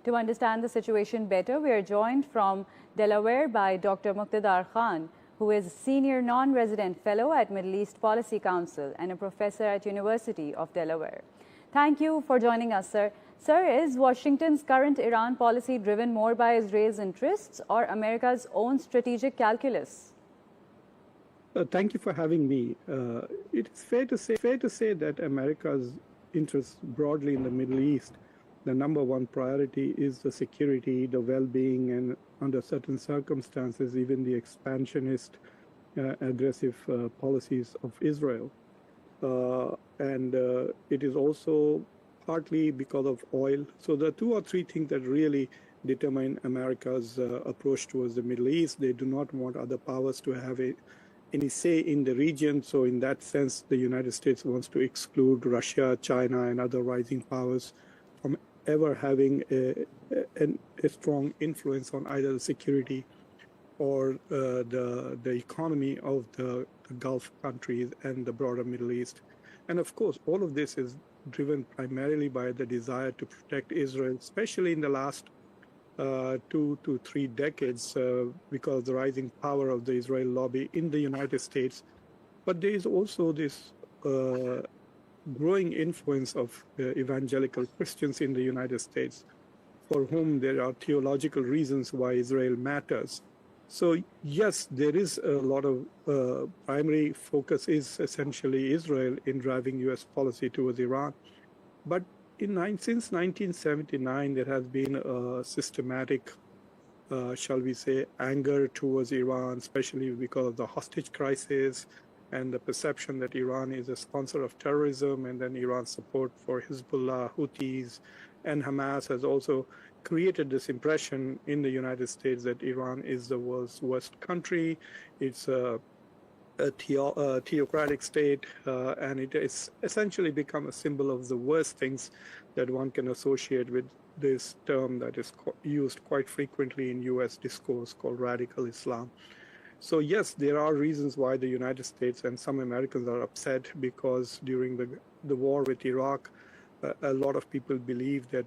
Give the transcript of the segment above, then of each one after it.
To understand the situation better, we are joined from Delaware by Dr. Muqtadar Khan, who is Senior Non-Resident Fellow at Middle East Policy Council and a professor at University of Delaware. Thank you for joining us, sir. Sir, is Washington's current Iran policy driven more by Israel's interests or America's own strategic calculus? Thank you for having me. It is fair to say that America's interests broadly in the Middle East, the number one priority is the security, the well-being, and under certain circumstances, even the expansionist, aggressive policies of Israel. It is also partly because of oil. So there are two or three things that really determine America's approach towards the Middle East. They do not want other powers to have any say in the region. So in that sense, the United States wants to exclude Russia, China, and other rising powers from ever having a strong influence on either the security or the economy of the Gulf countries and the broader Middle East. And of course, all of this is driven primarily by the desire to protect Israel, especially in the last 2 to 3 decades because of the rising power of the Israel lobby in the United States. But there is also this growing influence of evangelical Christians in the United States, for whom there are theological reasons why Israel matters. So yes, there is a lot of primary focus is essentially Israel in driving U.S. policy towards Iran. But since 1979, there has been a systematic, shall we say, anger towards Iran, especially because of the hostage crisis and the perception that Iran is a sponsor of terrorism, and then Iran's support for Hezbollah, Houthis, and Hamas has also created this impression in the United States that Iran is the world's worst country. It's a theocratic state, and it has essentially become a symbol of the worst things that one can associate with this term that is used quite frequently in U.S. discourse called radical Islam. So yes, there are reasons why the United States and some Americans are upset, because during the war with Iraq, a lot of people believe that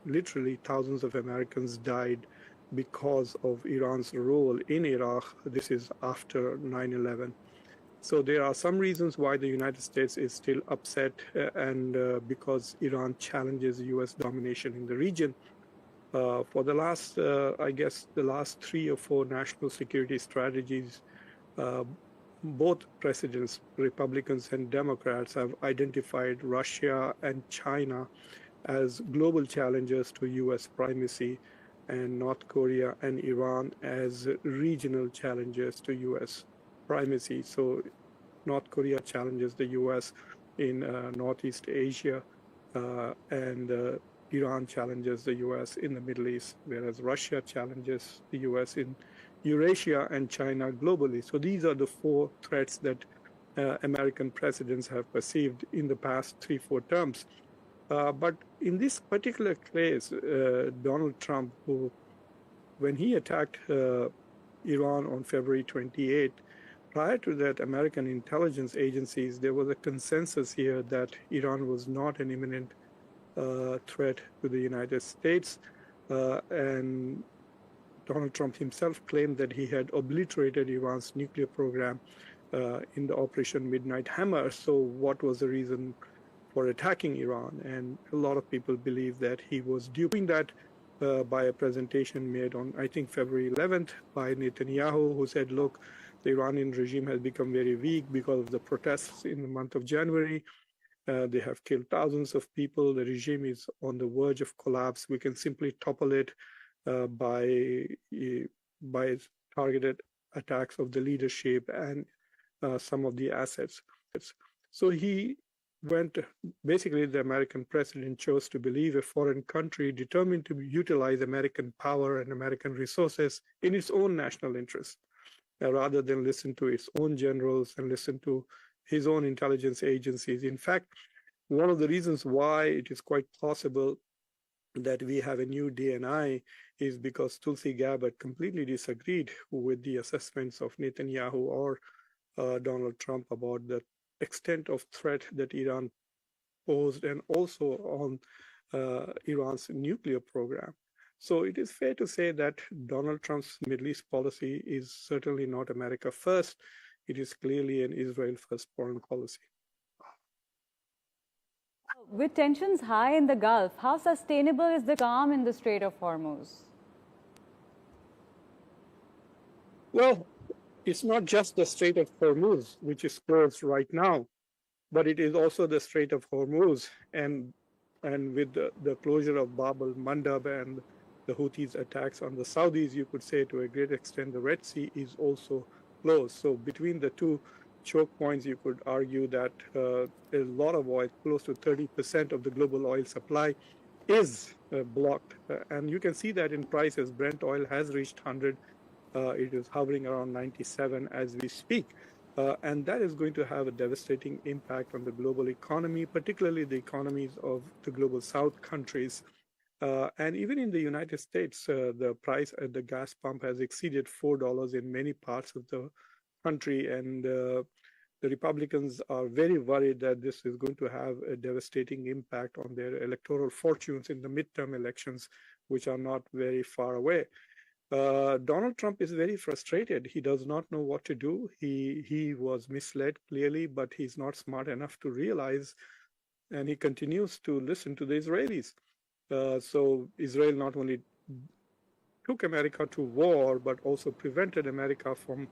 literally thousands of Americans died because of Iran's role in Iraq. This is after 9/11. So there are some reasons why the United States is still upset, and because Iran challenges U.S. domination in the region. For the last, I guess, the last 3 or 4 national security strategies, both presidents, Republicans and Democrats, have identified Russia and China as global challengers to U.S. primacy, and North Korea and Iran as regional challengers to U.S. primacy. So North Korea challenges the U.S. in Northeast Asia, and Iran challenges the U.S. in the Middle East, whereas Russia challenges the U.S. in Eurasia and China globally. So these are the 4 threats that American presidents have perceived in the past 3-4 terms. But in this particular case, Donald Trump, when he attacked Iran on February 28, prior to that, American intelligence agencies, there was a consensus here that Iran was not an imminent threat to the United States, and Donald Trump himself claimed that he had obliterated Iran's nuclear program in the Operation Midnight Hammer. So what was the reason for attacking Iran? And a lot of people believe that he was doing that by a presentation made on, I think, February 11th by Netanyahu, who said, look, the Iranian regime has become very weak because of the protests in the month of January. They have killed thousands of people. The regime is on the verge of collapse. We can simply topple it by targeted attacks of the leadership and some of the assets. So basically the American president chose to believe a foreign country determined to utilize American power and American resources in its own national interest, rather than listen to its own generals and listen to his own intelligence agencies. In fact, one of the reasons why it is quite possible that we have a new DNI is because Tulsi Gabbard completely disagreed with the assessments of Netanyahu or Donald Trump about the extent of threat that Iran posed, and also on Iran's nuclear program. So it is fair to say that Donald Trump's Middle East policy is certainly not America first. It is clearly an Israel first foreign policy. With tensions high in the Gulf, how sustainable is the calm in the Strait of Hormuz? Well, it's not just the Strait of Hormuz, which is closed right now, but it is also the Strait of Hormuz. And with the closure of Bab al-Mandab and the Houthis' attacks on the Saudis, you could say to a great extent the Red Sea is also closed. So between the two choke points, you could argue that a lot of oil, close to 30% of the global oil supply, is blocked. And you can see that in prices. Brent oil has reached 100. It is hovering around 97 as we speak. And that is going to have a devastating impact on the global economy, particularly the economies of the global South countries. And even in the United States, the price at the gas pump has exceeded $4 in many parts of the country. And the Republicans are very worried that this is going to have a devastating impact on their electoral fortunes in the midterm elections, which are not very far away. Donald Trump is very frustrated. He does not know what to do. He was misled clearly, but he's not smart enough to realize, and he continues to listen to the Israelis. So Israel not only took America to war, but also prevented America from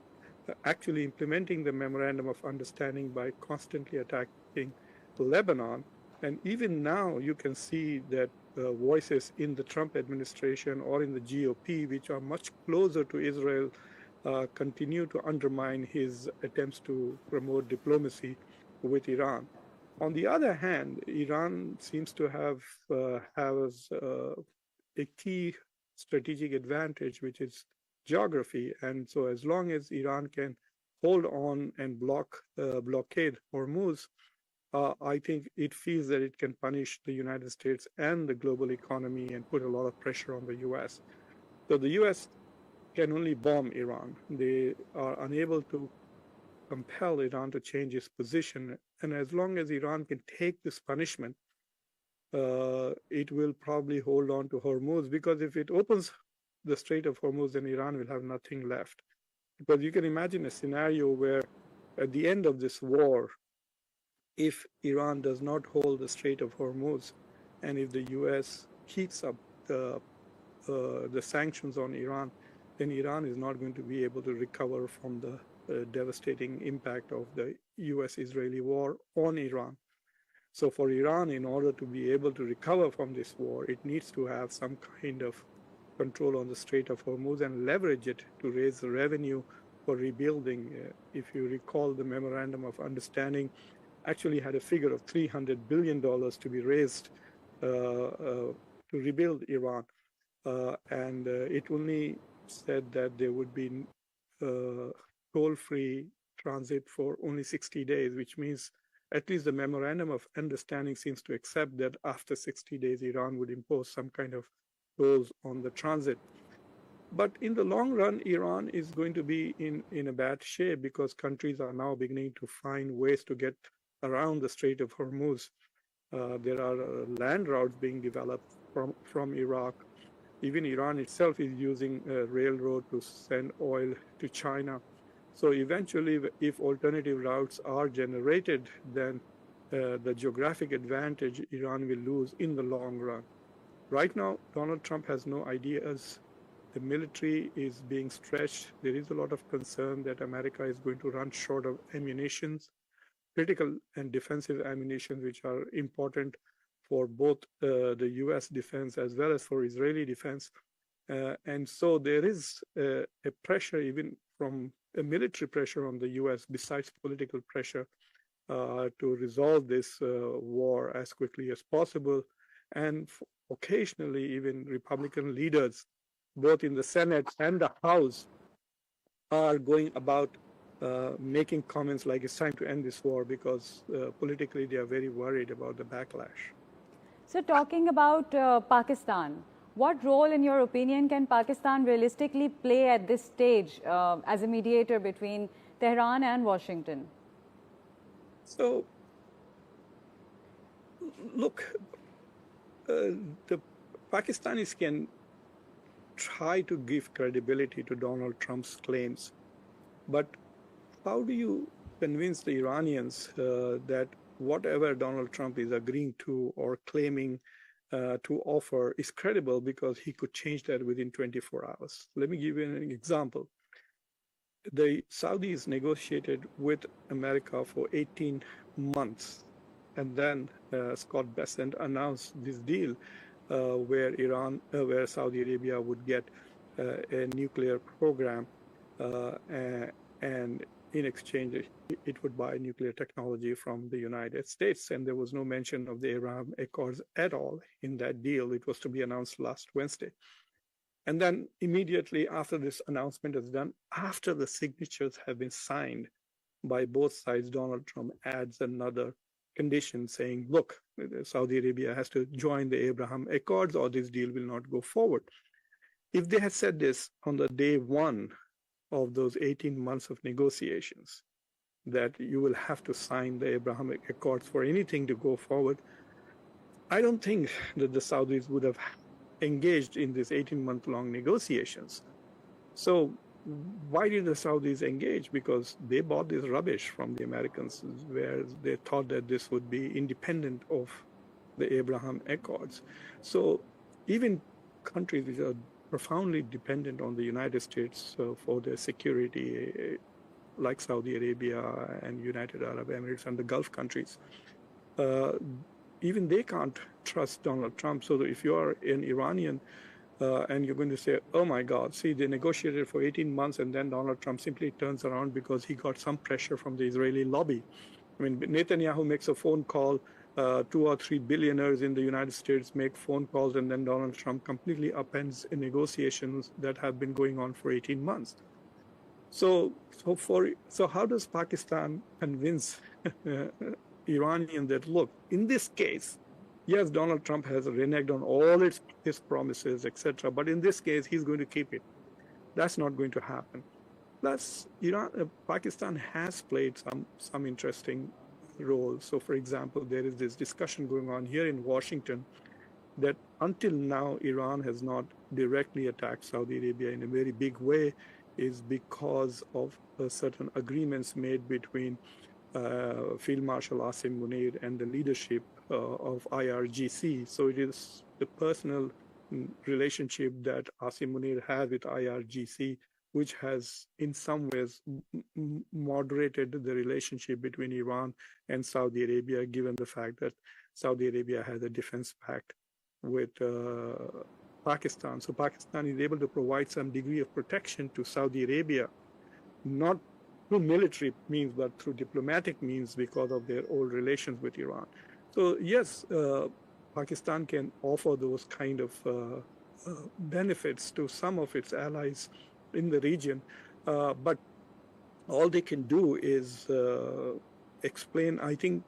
actually implementing the Memorandum of Understanding by constantly attacking Lebanon. And even now, you can see that voices in the Trump administration or in the GOP, which are much closer to Israel, continue to undermine his attempts to promote diplomacy with Iran. On the other hand, Iran seems to have a key strategic advantage, which is geography. And so as long as Iran can hold on and blockade Hormuz, I think it feels that it can punish the United States and the global economy and put a lot of pressure on the US. So the US can only bomb Iran. They are unable to compel Iran to change its position. And as long as Iran can take this punishment, it will probably hold on to Hormuz, because if it opens the Strait of Hormuz, then Iran will have nothing left. Because you can imagine a scenario where at the end of this war, if Iran does not hold the Strait of Hormuz, and if the US keeps up the sanctions on Iran, then Iran is not going to be able to recover from the devastating impact of the US-Israeli war on Iran. So for Iran, in order to be able to recover from this war, it needs to have some kind of control on the Strait of Hormuz and leverage it to raise the revenue for rebuilding. If you recall, the Memorandum of Understanding actually had a figure of $300 billion to be raised to rebuild Iran. And it only said that there would be toll-free transit for only 60 days, which means at least the Memorandum of Understanding seems to accept that after 60 days, Iran would impose some kind of tolls on the transit. But in the long run, Iran is going to be in a bad shape, because countries are now beginning to find ways to get around the Strait of Hormuz. There are land routes being developed from Iraq. Even Iran itself is using a railroad to send oil to China. So eventually, if alternative routes are generated, then the geographic advantage Iran will lose in the long run. Right now, Donald Trump has no ideas. The military is being stretched. There is a lot of concern that America is going to run short of ammunitions, critical and defensive ammunition, which are important for both the US defense as well as for Israeli defense. And so there is a pressure, even from a military pressure on the US, besides political pressure, to resolve this war as quickly as possible. And occasionally, even Republican leaders, both in the Senate and the House, are going about making comments like it's time to end this war, because politically they are very worried about the backlash. So talking about Pakistan, what role, in your opinion, can Pakistan realistically play at this stage as a mediator between Tehran and Washington? So, look, the Pakistanis can try to give credibility to Donald Trump's claims, but how do you convince the Iranians that whatever Donald Trump is agreeing to or claiming to offer is credible, because he could change that within 24 hours? Let me give you an example. The Saudis negotiated with America for 18 months, and then Scott Bessent announced this deal where Saudi Arabia would get a nuclear program, and in exchange, it would buy nuclear technology from the United States. And there was no mention of the Abraham Accords at all in that deal. It was to be announced last Wednesday. And then immediately after this announcement is done, after the signatures have been signed by both sides, Donald Trump adds another condition saying, look, Saudi Arabia has to join the Abraham Accords or this deal will not go forward. If they had said this on the day one of those 18 months of negotiations, that you will have to sign the Abraham Accords for anything to go forward, I don't think that the Saudis would have engaged in these 18-month-long negotiations. So why did the Saudis engage? Because they bought this rubbish from the Americans, where they thought that this would be independent of the Abraham Accords. So even countries which are profoundly dependent on the United States for their security, like Saudi Arabia and United Arab Emirates and the Gulf countries, even they can't trust Donald Trump. So if you are an Iranian and you're going to say, oh my God, see, they negotiated for 18 months and then Donald Trump simply turns around because he got some pressure from the Israeli lobby. I mean, Netanyahu makes a phone call, 2 or 3 billionaires in the United States make phone calls, and then Donald Trump completely upends negotiations that have been going on for 18 months. So how does Pakistan convince Iranian that, look, in this case, yes, Donald Trump has reneged on all his promises, etc., but in this case, he's going to keep it. That's not going to happen. Plus, Pakistan has played some interesting roles. So, for example, there is this discussion going on here in Washington that until now, Iran has not directly attacked Saudi Arabia in a very big way, is because of certain agreements made between Field Marshal Asim Munir and the leadership of IRGC. So it is the personal relationship that Asim Munir has with IRGC, which has in some ways moderated the relationship between Iran and Saudi Arabia, given the fact that Saudi Arabia has a defense pact with Pakistan. So Pakistan is able to provide some degree of protection to Saudi Arabia, not through military means, but through diplomatic means, because of their old relations with Iran. So yes, Pakistan can offer those kind of benefits to some of its allies in the region, but all they can do is explain. I think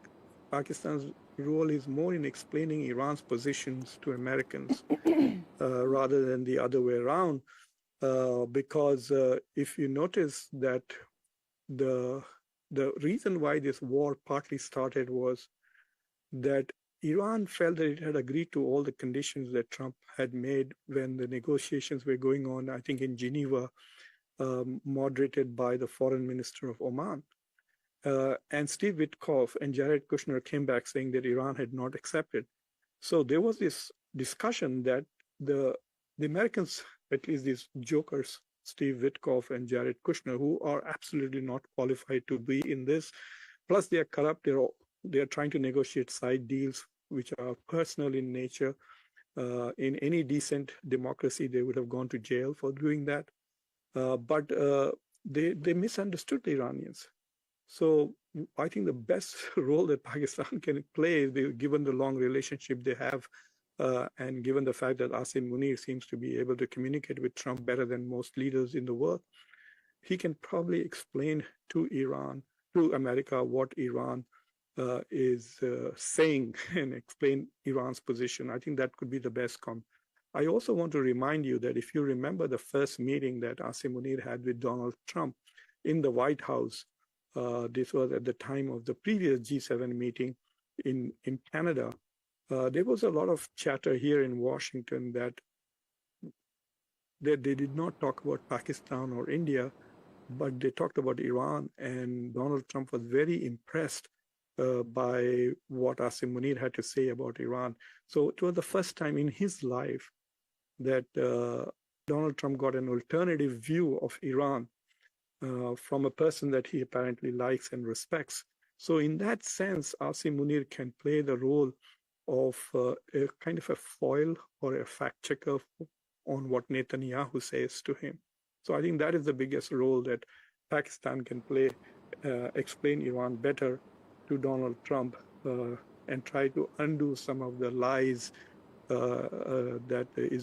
Pakistan's role is more in explaining Iran's positions to Americans rather than the other way around, because if you notice that the reason why this war partly started was that Iran felt that it had agreed to all the conditions that Trump had made when the negotiations were going on, I think in Geneva, moderated by the foreign minister of Oman. And Steve Witkoff and Jared Kushner came back saying that Iran had not accepted. So there was this discussion that the Americans, at least these jokers, Steve Witkoff and Jared Kushner, who are absolutely not qualified to be in this, plus they are corrupt, they are trying to negotiate side deals which are personal in nature. In any decent democracy, they would have gone to jail for doing that. But they misunderstood the Iranians. So I think the best role that Pakistan can play, given the long relationship they have, and given the fact that Asim Munir seems to be able to communicate with Trump better than most leaders in the world, he can probably explain to America, what Iran is saying, and explain Iran's position. I think that could be the best I also want to remind you that if you remember the first meeting that Asim Munir had with Donald Trump in the White House, this was at the time of the previous G7 meeting in Canada. There was a lot of chatter here in Washington that they did not talk about Pakistan or India, but they talked about Iran, and Donald Trump was very impressed by what Asim Munir had to say about Iran. So it was the first time in his life that Donald Trump got an alternative view of Iran from a person that he apparently likes and respects. So in that sense, Asim Munir can play the role of a kind of a foil or a fact checker on what Netanyahu says to him. So I think that is the biggest role that Pakistan can play, explain Iran better to Donald Trump and try to undo some of the lies that is